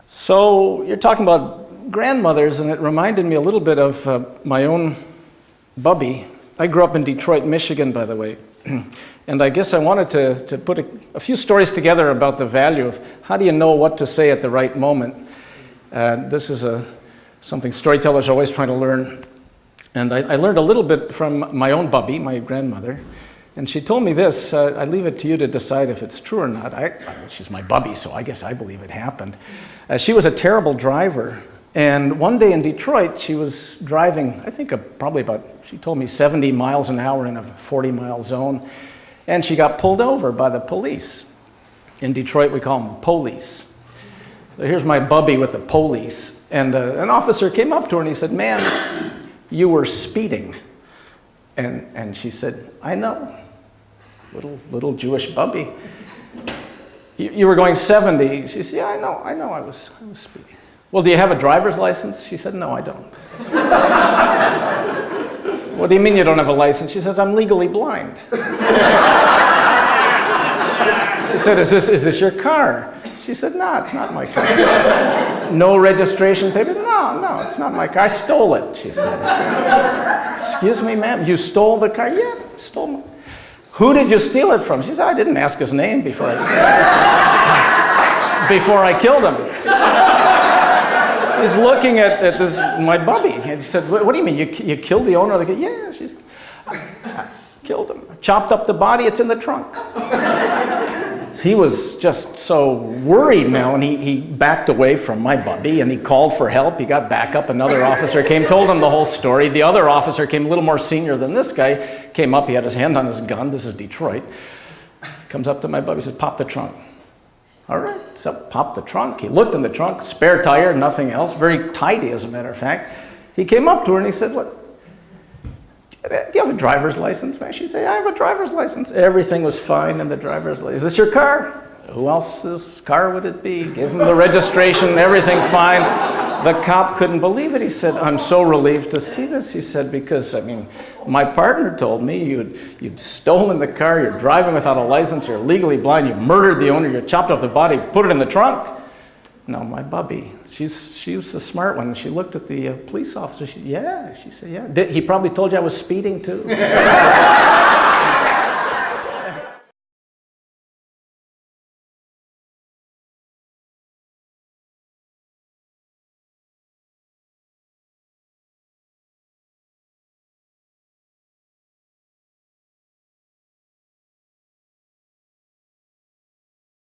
So you're talking about grandmothers, and it reminded me a little bit of my own Bubbie. I grew up in Detroit, Michigan, by the way. And I guess I wanted to put a few stories together about the value of how do you know what to say at the right moment. This is something storytellers are always trying to learn. And I learned a little bit from my own Bubbie, my grandmother. And she told me this. I leave it to you to decide if it's true or not. She's my Bubbie, so I guess I believe it happened. She was a terrible driver. And one day in Detroit, she was driving, I think probably about, she told me 70 miles an hour in a 40-mile zone. And she got pulled over by the police. In Detroit, we call them police. So here's my Bubbie with the police. And an officer came up to her and he said, "Ma'am, you were speeding." And she said, "I know." Little Jewish Bubbie. You were going 70. She said, "Yeah, I know, I was speeding." "Well, do you have a driver's license?" She said, "No, I don't." "What do you mean you don't have a license?" She said, "I'm legally blind." He said, Is this your car?" She said, "No, it's not my car." "No registration paper?" No, it's not my car. I stole it," she said. "Excuse me, ma'am, you stole the car?" "Yeah, I stole it." "Who did you steal it from?" She said, "I didn't ask his name before I killed him." He's looking at my Bubbie, and he said, "What do you mean, you killed the owner of the car?" "Yeah, I killed him. Chopped up the body, it's in the trunk." He was just so worried now, and he backed away from my Bubbie, and he called for help. He got back up. Another officer came, told him the whole story. The other officer came, a little more senior than this guy, came up. He had his hand on his gun. This is Detroit. Comes up to my Bubbie, says, "Pop the trunk." "All right." So popped the trunk. He looked in the trunk, spare tire, nothing else. Very tidy, as a matter of fact. He came up to her and he said, "What? Do you have a driver's license, man?" She said, "I have a driver's license." Everything was fine in the driver's license. "Is this your car?" "Who else's car would it be?" Give him the registration, everything fine. The cop couldn't believe it. He said, "I'm so relieved to see this." He said, "Because, my partner told me you'd stolen the car, you're driving without a license, you're legally blind, you murdered the owner, you chopped up the body, put it in the trunk." No, my Bubbie, she was a smart one. She looked at the police officer. She said, "Yeah." He probably told you I was speeding too.